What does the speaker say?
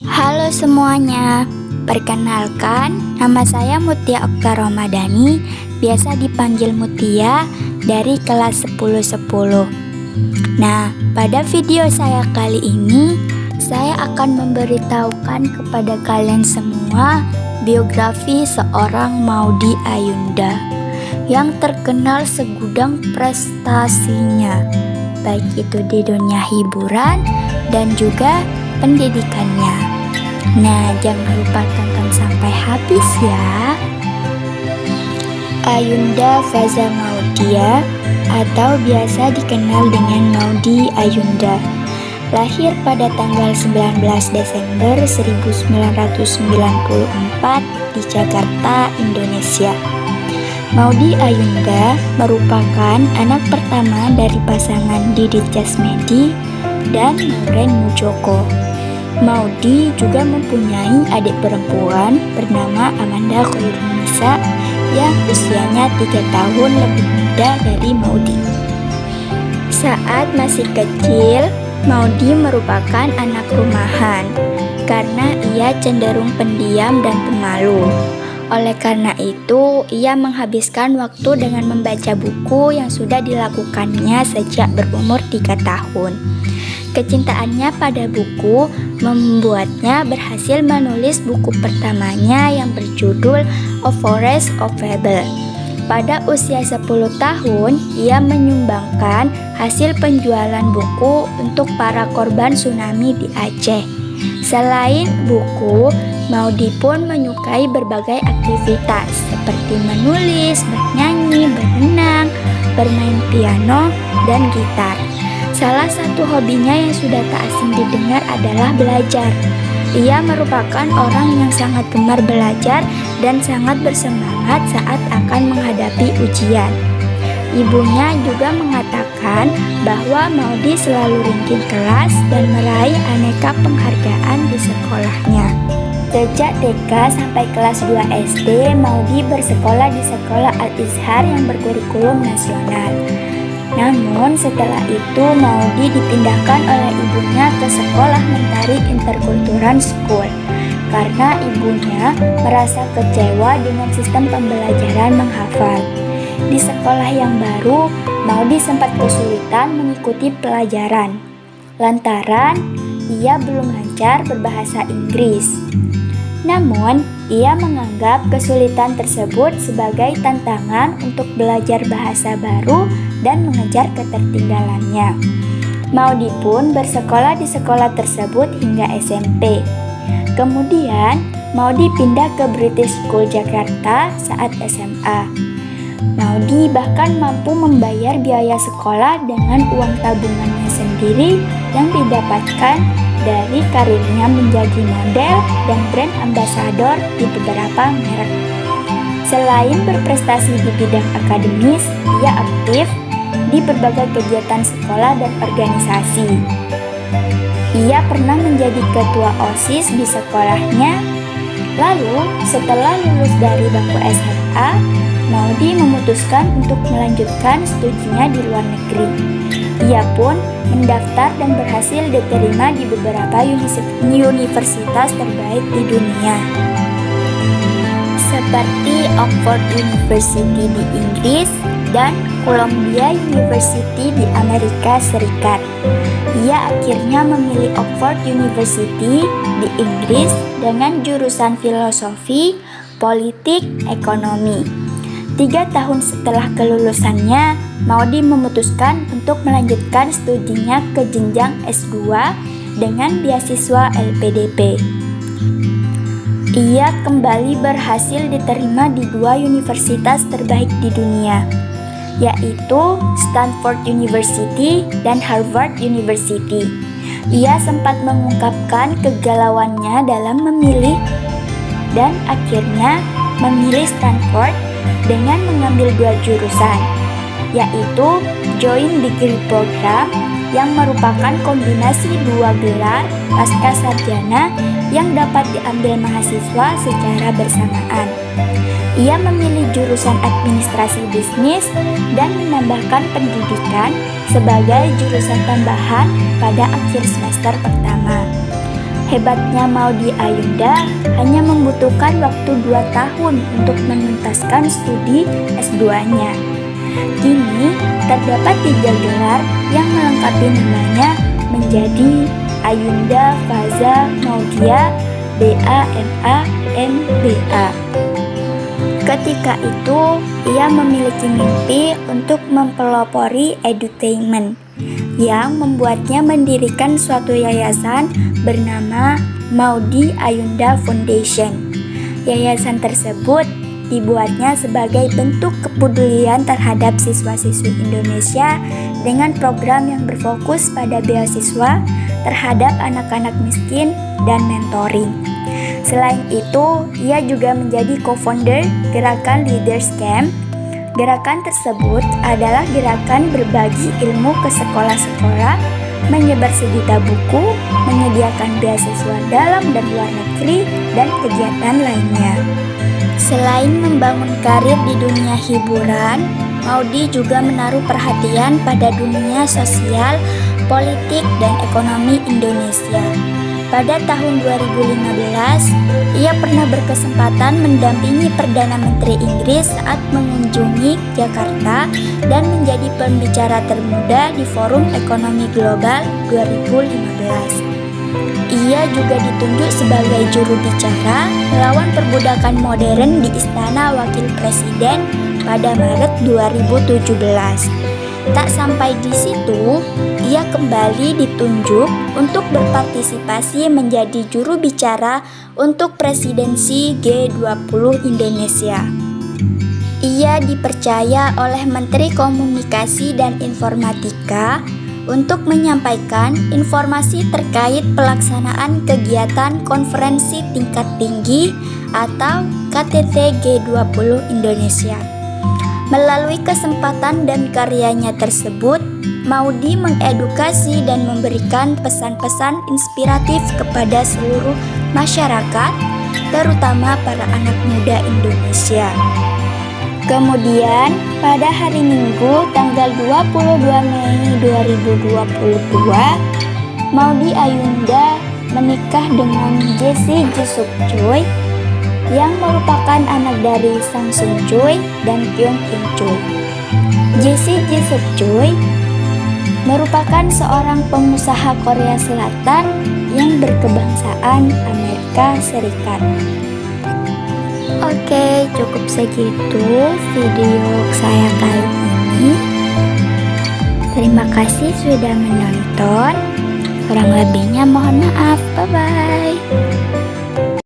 Halo semuanya, perkenalkan nama saya Mutia Okta Ramadhani, biasa dipanggil Mutia dari kelas 1010. Nah, pada video saya kali ini, saya akan memberitahukan kepada kalian semua biografi seorang Maudy Ayunda yang terkenal segudang prestasinya, baik itu di dunia hiburan dan juga pendidikannya. Nah, jangan lupa tonton sampai habis ya. Ayunda Faza Maudia atau biasa dikenal dengan Maudy Ayunda, lahir pada tanggal 19 Desember 1994 di Jakarta, Indonesia. Maudy Ayunda merupakan anak pertama dari pasangan Didi Casmedi dan Maureen Mujoko. Maudy juga mempunyai adik perempuan bernama Amanda Khairunisa yang usianya 3 tahun lebih muda dari Maudy. Saat masih kecil, Maudy merupakan anak rumahan karena ia cenderung pendiam dan pemalu. Oleh karena itu, ia menghabiskan waktu dengan membaca buku yang sudah dilakukannya sejak berumur 3 tahun. Kecintaannya pada buku membuatnya berhasil menulis buku pertamanya yang berjudul A Forest of Fable. Pada usia 10 tahun, ia menyumbangkan hasil penjualan buku untuk para korban tsunami di Aceh. Selain buku, Maudy pun menyukai berbagai aktivitas seperti menulis, bernyanyi, berenang, bermain piano, dan gitar. Salah satu hobinya yang sudah tak asing didengar adalah belajar. Ia merupakan orang yang sangat gemar belajar dan sangat bersemangat saat akan menghadapi ujian. Ibunya juga mengatakan bahwa Maudy selalu ranking kelas dan meraih aneka penghargaan di sekolahnya. Sejak TK sampai kelas 2 SD, Maudy bersekolah di Sekolah Al-Izhar yang berkurikulum nasional. Namun setelah itu Maudy dipindahkan oleh ibunya ke Sekolah Mentari Interkultural School karena ibunya merasa kecewa dengan sistem pembelajaran menghafal. Di sekolah yang baru, Maudy sempat kesulitan mengikuti pelajaran lantaran ia belum lancar berbahasa Inggris. Namun, ia menganggap kesulitan tersebut sebagai tantangan untuk belajar bahasa baru dan mengejar ketertinggalannya. Maudy pun bersekolah di sekolah tersebut hingga SMP. Kemudian, Maudy pindah ke British School Jakarta saat SMA. Maudy bahkan mampu membayar biaya sekolah dengan uang tabungannya sendiri yang didapatkan dari karirnya menjadi model dan brand ambassador di beberapa merek. Selain berprestasi di bidang akademis, ia aktif di berbagai kegiatan sekolah dan organisasi. Ia pernah menjadi ketua OSIS di sekolahnya. Lalu, setelah lulus dari bangku SMA, Maudy memutuskan untuk melanjutkan studinya di luar negeri. Ia pun mendaftar dan berhasil diterima di beberapa universitas terbaik di dunia, seperti Oxford University di Inggris dan Columbia University di Amerika Serikat. Ia akhirnya memilih Oxford University di Inggris dengan jurusan filosofi, politik, ekonomi. 3 tahun setelah kelulusannya, Maudy memutuskan untuk melanjutkan studinya ke jenjang S2 dengan beasiswa LPDP. Ia kembali berhasil diterima di 2 universitas terbaik di dunia, yaitu Stanford University dan Harvard University. Ia sempat mengungkapkan kegalauannya dalam memilih dan akhirnya memilih Stanford dengan mengambil 2 jurusan, yaitu Joint Degree Program yang merupakan kombinasi 2 gelar pasca sarjana yang dapat diambil mahasiswa secara bersamaan. Ia memilih jurusan administrasi bisnis dan menambahkan pendidikan sebagai jurusan tambahan pada akhir semester pertama. Hebatnya Maudy Ayunda hanya membutuhkan waktu 2 tahun untuk menuntaskan studi S2-nya. Kini terdapat 3 gelar yang melengkapi namanya menjadi Ayunda Faza Maudia BA.MA MBA. Ketika itu, ia memiliki mimpi untuk mempelopori edutainment yang membuatnya mendirikan suatu yayasan bernama Maudy Ayunda Foundation. Yayasan tersebut dibuatnya sebagai bentuk kepedulian terhadap siswa-siswi Indonesia dengan program yang berfokus pada beasiswa terhadap anak-anak miskin dan mentoring. Selain itu, ia juga menjadi co-founder gerakan Leaders Camp. Gerakan tersebut adalah gerakan berbagi ilmu ke sekolah-sekolah, menyebar sejuta buku, menyediakan beasiswa dalam dan luar negeri, dan kegiatan lainnya. Selain membangun karir di dunia hiburan, Maudy juga menaruh perhatian pada dunia sosial, politik, dan ekonomi Indonesia. Pada tahun 2015, ia pernah berkesempatan mendampingi Perdana Menteri Inggris saat mengunjungi Jakarta dan menjadi pembicara termuda di Forum Ekonomi Global 2015. Ia juga ditunjuk sebagai juru bicara melawan perbudakan modern di Istana Wakil Presiden pada Maret 2017. Tak sampai di situ, ia kembali ditunjuk untuk berpartisipasi menjadi juru bicara untuk presidensi G20 Indonesia. Ia dipercaya oleh Menteri Komunikasi dan Informatika untuk menyampaikan informasi terkait pelaksanaan kegiatan konferensi tingkat tinggi atau KTT G20 Indonesia. Melalui kesempatan dan karyanya tersebut, Maudy mengedukasi dan memberikan pesan-pesan inspiratif kepada seluruh masyarakat, terutama para anak muda Indonesia. Kemudian, pada hari Minggu tanggal 22 Mei 2022, Maudy Ayunda menikah dengan Jessie Jisuk Choi yang merupakan anak dari Sang Sun Choi dan Kyung In Choi. Jessie Jisuk Choi merupakan seorang pengusaha Korea Selatan yang berkebangsaan Amerika Serikat. Oke, cukup segitu video saya kali ini. Terima kasih sudah menonton. Kurang lebihnya mohon maaf. Bye-bye.